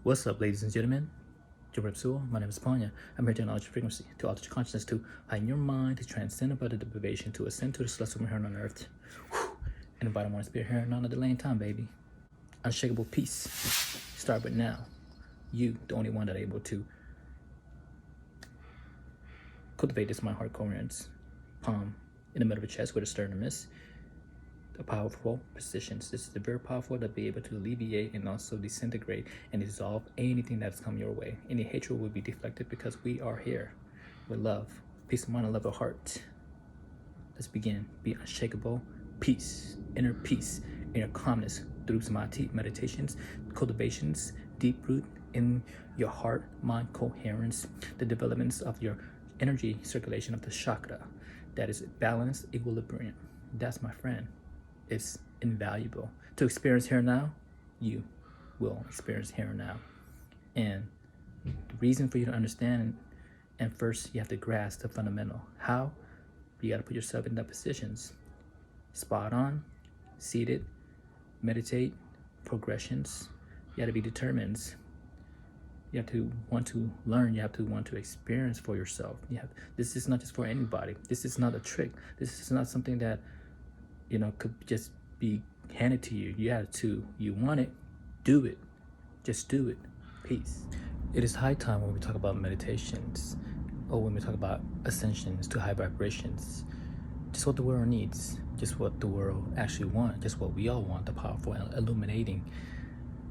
What's up, ladies and gentlemen? My name is Panya. I'm here to acknowledge your frequency, to alter your consciousness, to heighten your mind, to transcend above the deprivation, to ascend to the celestial here on earth. And invite I want to spirit here and on a delaying time, baby. Unshakable peace. Start with now. You, the only one that are able to cultivate this mind heart coherence. Palm in the middle of the chest where the sternum is. A powerful positions. This is the very powerful to be able to alleviate and also disintegrate and dissolve anything that's come your way. Any hatred will be deflected because we are here with love, peace of mind, and love of heart. Let's begin. Be unshakable, peace, inner calmness through samadhi, meditations, cultivations, deep root in your heart, mind coherence, the developments of your energy circulation of the chakra that is balanced, equilibrium. That's my friend. It's invaluable to experience here and now. You will experience here and now, and the reason for you to understand, and first you have to grasp the fundamental. How? You got to put yourself in the positions, spot on, seated, meditate, progressions. You got to be determined. You have to want to learn. You have to want to experience for yourself. This is not just for anybody. This is not a trick. This is not something that could just be handed to you. You have to, you want it, do it. Just do it. Peace. It is high time when we talk about meditations, or when we talk about ascensions to high vibrations, just what the world needs, just what the world actually wants, just what we all want, the powerful and illuminating.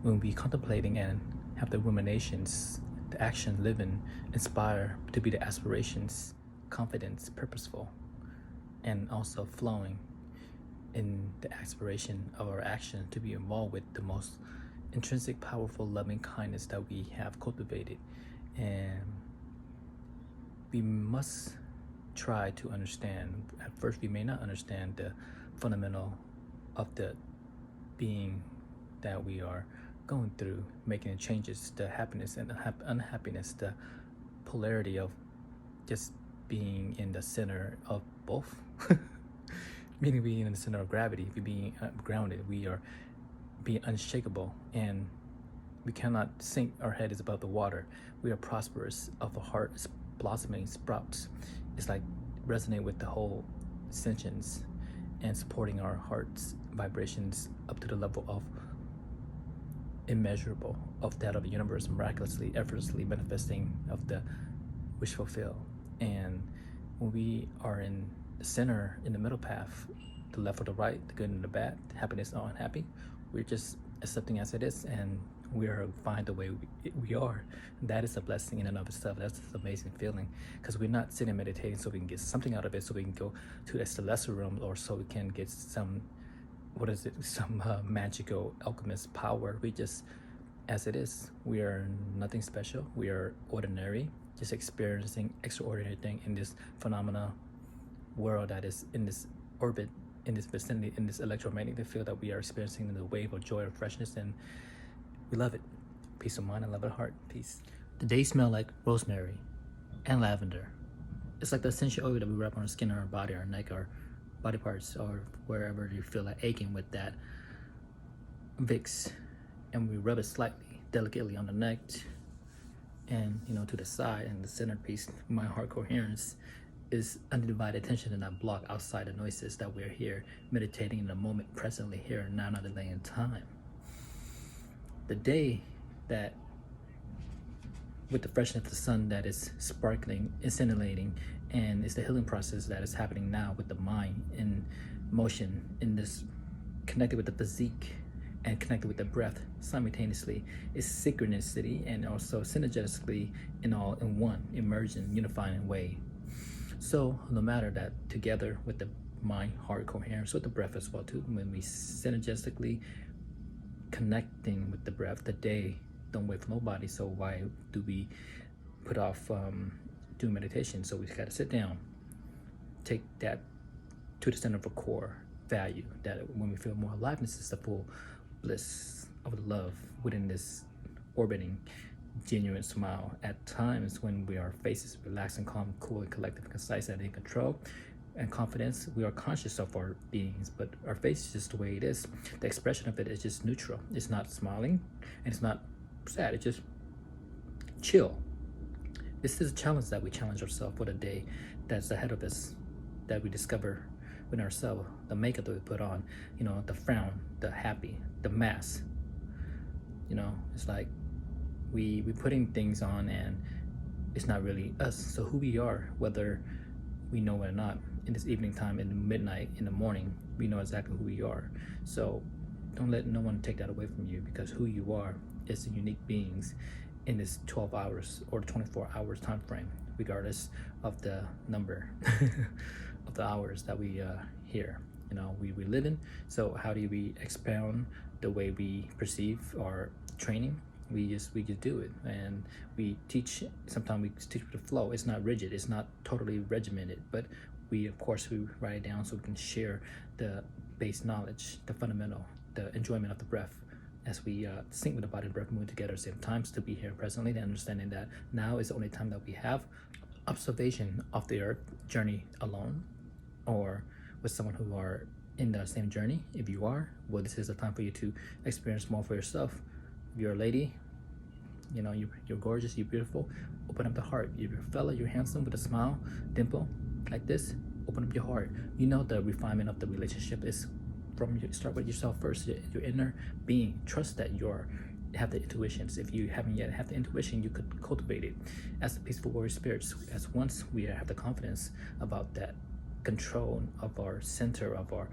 When we contemplating and have the ruminations, the action, living, inspire to be the aspirations, confidence, purposeful, and also flowing in the aspiration of our action to be involved with the most intrinsic, powerful, loving kindness that we have cultivated. And we must try to understand. At first, we may not understand the fundamental of the being that we are going through, making changes, the happiness and unhappiness, the polarity of just being in the center of both. Meaning being in the center of gravity, we being grounded, we are being unshakable, and we cannot sink. Our head is above the water. We are prosperous. Of the heart is blossoming, sprouts. It's like resonate with the whole sentience and supporting our heart's vibrations up to the level of immeasurable, of that of the universe, miraculously, effortlessly manifesting of the wish fulfill. And when we are in the center, in the middle path, the left or the right, the good and the bad, happiness or unhappy, we're just accepting as it is, and we are fine the way we are. That is a blessing in and of itself. That's an amazing feeling, because we're not sitting meditating so we can get something out of it, so we can go to the celestial realm, or so we can get some magical alchemist power. We just, as it is, we are nothing special. We are ordinary, just experiencing extraordinary thing in this phenomena world that is in this orbit, in this vicinity, in this electromagnetic field that we are experiencing, the wave of joy, of freshness, and we love it. Peace of mind and love of heart. Peace. The day smell like rosemary and lavender. It's like the essential oil that we rub on our skin, our body, our neck, our body parts, or wherever you feel like aching with that Vicks, and we rub it slightly, delicately on the neck, and to the side, and the centerpiece, my heart coherence, is undivided attention and not block outside the noises that we're here meditating in the moment, presently here and now, not delaying time. The day that, with the freshness of the sun that is sparkling, incinerating, and it's the healing process that is happening now with the mind in motion, in this, connected with the physique and connected with the breath simultaneously, is synchronicity and also synergetically in one, emergent, unifying way. So no matter that, together with the mind, heart coherence, with the breath as well too, when we synergistically connecting with the breath, the day don't wait for nobody. So why do we put off doing meditation? So we got to sit down, take that to the center of a core value, that when we feel more aliveness is the full bliss of the love within this orbiting genuine smile. At times when our faces relaxed and calm, cool and collective, concise and in control and confidence, we are conscious of our beings, but our face is just the way it is. The expression of it is just neutral. It's not smiling and it's not sad. It's just chill. This is a challenge that we challenge ourselves for the day that's ahead of us, that we discover within ourselves, the makeup that we put on, the frown, the happy, the mask. It's like we putting things on and it's not really us. So who we are, whether we know it or not, in this evening time, in the midnight, in the morning, we know exactly who we are. So don't let no one take that away from you, because who you are is the unique beings in this 12 hours or 24 hours time frame, regardless of the number of the hours that we here we live in. So how do we expound the way we perceive our training? We just do it, and we teach. Sometimes we teach with the flow. It's not rigid, it's not totally regimented, but we write it down so we can share the base knowledge, the fundamental, the enjoyment of the breath, as we sync with the body and breath, moving together at the same time, to be here presently, and understanding that now is the only time that we have observation of the earth journey alone, or with someone who are in the same journey. If you are, well, this is a time for you to experience more for yourself. If you're a lady, you're gorgeous, you're beautiful, open up the heart. If you're a fella, you're handsome with a smile, dimple like this, open up your heart. The refinement of the relationship is start with yourself first, your inner being. Trust that have the intuitions. If you haven't yet have the intuition, you could cultivate it as the peaceful warrior spirits. As once we have the confidence about that control of our center of our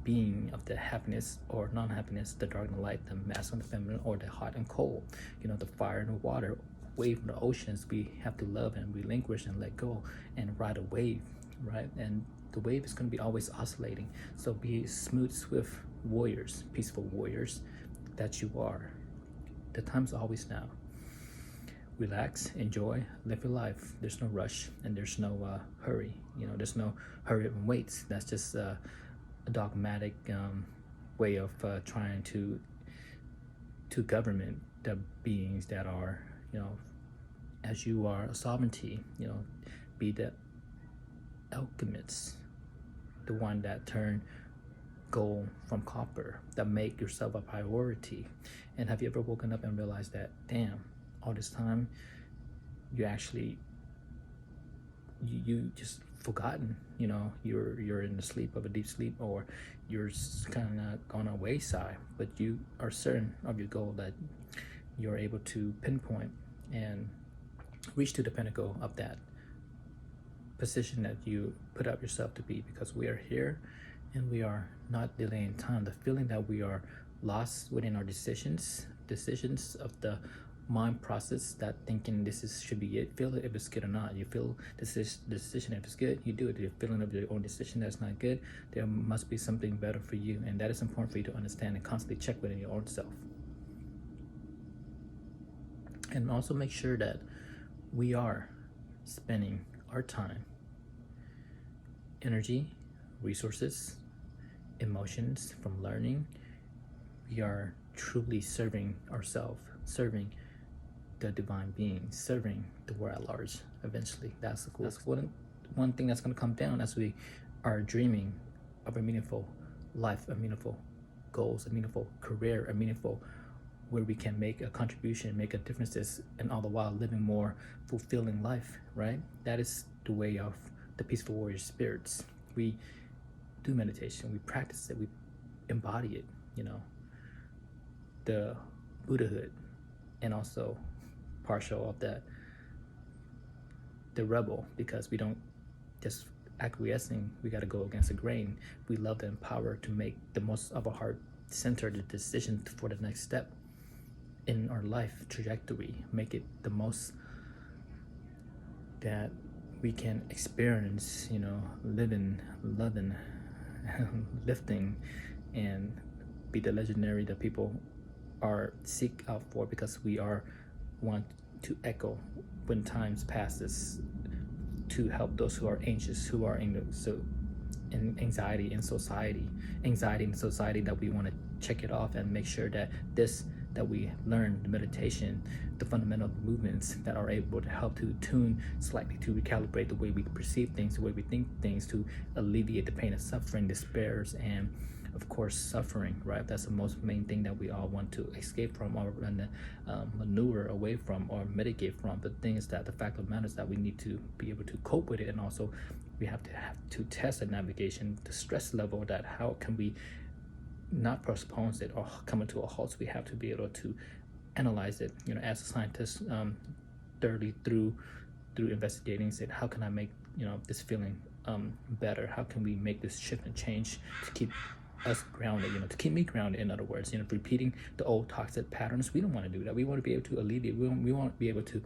being, of the happiness or non-happiness, the dark and the light, the masculine and feminine, or the hot and cold, the fire and the water, wave and the oceans, we have to love and relinquish and let go and ride a wave, right? And the wave is going to be always oscillating. So be smooth, swift warriors, peaceful warriors that you are. The time's always now. Relax, enjoy, live your life. There's no rush and there's no hurry. There's no hurry up and wait. That's just a dogmatic way of trying to government the beings that are, as you are a sovereignty, be the alchemists, the one that turn gold from copper, that make yourself a priority. And have you ever woken up and realized that, damn, all this time you actually you just forgotten, you're in the sleep of a deep sleep, or you're kind of on a wayside, but you are certain of your goal, that you're able to pinpoint and reach to the pinnacle of that position that you put up yourself to be, because we are here and we are not delaying time. The feeling that we are lost within our decisions of the mind process, that thinking should be it. Feel it if it's good or not. You feel this decision, if it's good, you do it. If you're feeling of your own decision that's not good, there must be something better for you, and that is important for you to understand and constantly check within your own self. And also make sure that we are spending our time, energy, resources, emotions from learning. We are truly serving ourselves, serving the divine being, serving the world at large. Eventually, that's one thing that's going to come down as we are dreaming of a meaningful life, a meaningful goals, a meaningful career, a meaningful where we can make a contribution, make a differences, and all the while living more fulfilling life, right? That is the way of the peaceful warrior spirits. We do meditation, we practice it, we embody it, the Buddhahood, and also partial of that, the rebel, because we don't just acquiescing, we got to go against the grain. We love the empower to make the most of our heart center the decision for the next step in our life trajectory, make it the most that we can experience, living, loving, lifting, and be the legendary that people are seek out for, because we are want to echo when times passes, to help those who are anxious, who are in anxiety in society, that we want to check it off and make sure that we learn the meditation, the fundamental movements that are able to help to tune slightly, to recalibrate the way we perceive things, the way we think things, to alleviate the pain and suffering, despairs, and of course, suffering, right? That's the most main thing that we all want to escape from, or maneuver away from, or mitigate from. But the thing is that the fact of the matter is that we need to be able to cope with it, and also we have to test the navigation, the stress level, that how can we not postpone it or come into a halt. So we have to be able to analyze it, as a scientist, thoroughly through investigating it. How can I make this feeling better? How can we make this shift and change to keep us grounded, to keep me grounded? In other words, repeating the old toxic patterns, we don't want to do that. We want to be able to alleviate. We want to be able to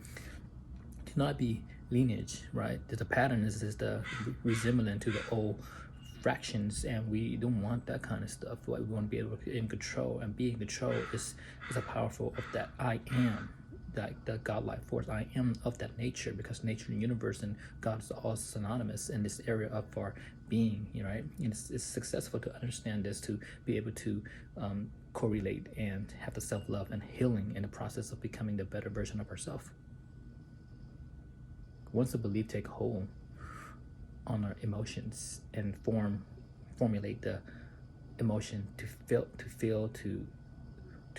not be lineage, right? The pattern is the resemblance to the old fractions, and we don't want that kind of stuff. What we want to be able to be in control, and being in control is a powerful of that I am, that godlike force. I am of that nature, because nature and universe and God is all synonymous in this area of our being, right? And it's successful to understand this, to be able to correlate and have the self-love and healing in the process of becoming the better version of ourselves. Once the belief take hold on our emotions and formulate the emotion to feel, to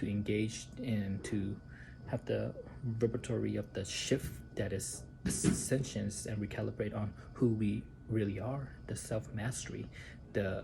engage, and to have the repertory of the shift that is ascensions, and recalibrate on who we really are, the self-mastery, the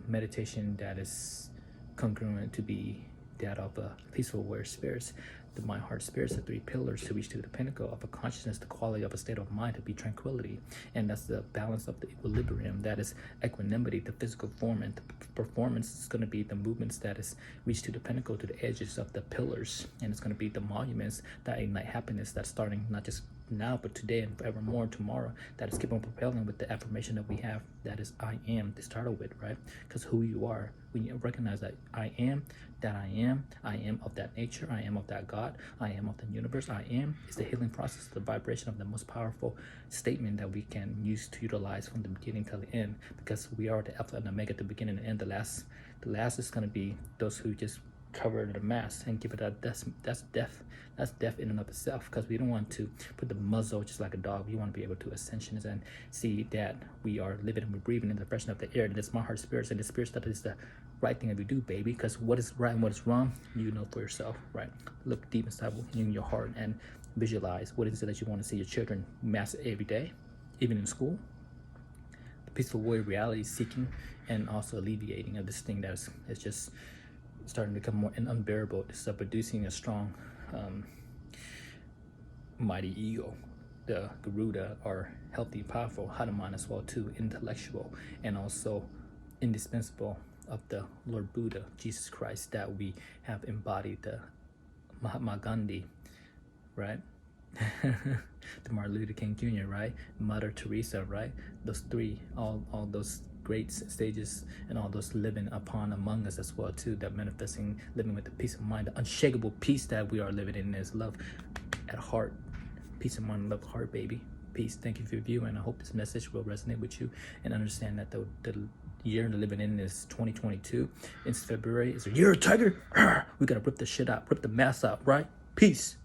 meditation that is congruent to be that of a peaceful warrior spirits, the mind, heart, spirits, the three pillars to reach to the pinnacle of a consciousness, the quality of a state of mind to be tranquility. And that's the balance of the equilibrium, that is equanimity, the physical form, and the performance is going to be the movements that is reached to the pinnacle, to the edges of the pillars, and it's going to be the monuments that ignite happiness, that's starting not just now but today and forevermore tomorrow, that is keep on propelling with the affirmation that we have, that is I am, to start with, right? Because who you are, when you recognize that I am of that nature, I am of that God, I am of the universe, I am is the healing process, the vibration of the most powerful statement that we can use to utilize from the beginning till the end, because we are the Alpha and Omega, the beginning and end. The last is going to be those who just cover the mask and give it that's death. That's death in and of itself, because we don't want to put the muzzle just like a dog. We want to be able to ascension and see that we are living and we're breathing in the freshness of the air. And it's my heart spirits, and the spirits that is the right thing that we do, baby. Because what is right and what is wrong, you know for yourself, right? Look deep inside in your heart and visualize what is it that you want to see your children master every day, even in school. The peaceful warrior reality seeking and also alleviating of this thing that is just starting to become more unbearable. It's producing a strong mighty ego, the Garuda, are healthy, powerful, Hanuman as well too, intellectual, and also indispensable of the Lord Buddha, Jesus Christ, that we have embodied, the Mahatma Gandhi, right? The Martin Luther King Jr., right? Mother Teresa, right? Those three, all those great stages, and all those living upon among us as well too, that manifesting, living with the peace of mind, the unshakable peace that we are living in is love at heart, peace of mind, love heart, baby. Peace. Thank you for your view, and I hope this message will resonate with you, and understand that the year living in is 2022. It's February. It's a year of tiger. We gotta rip the shit out, rip the mask out, right? Peace.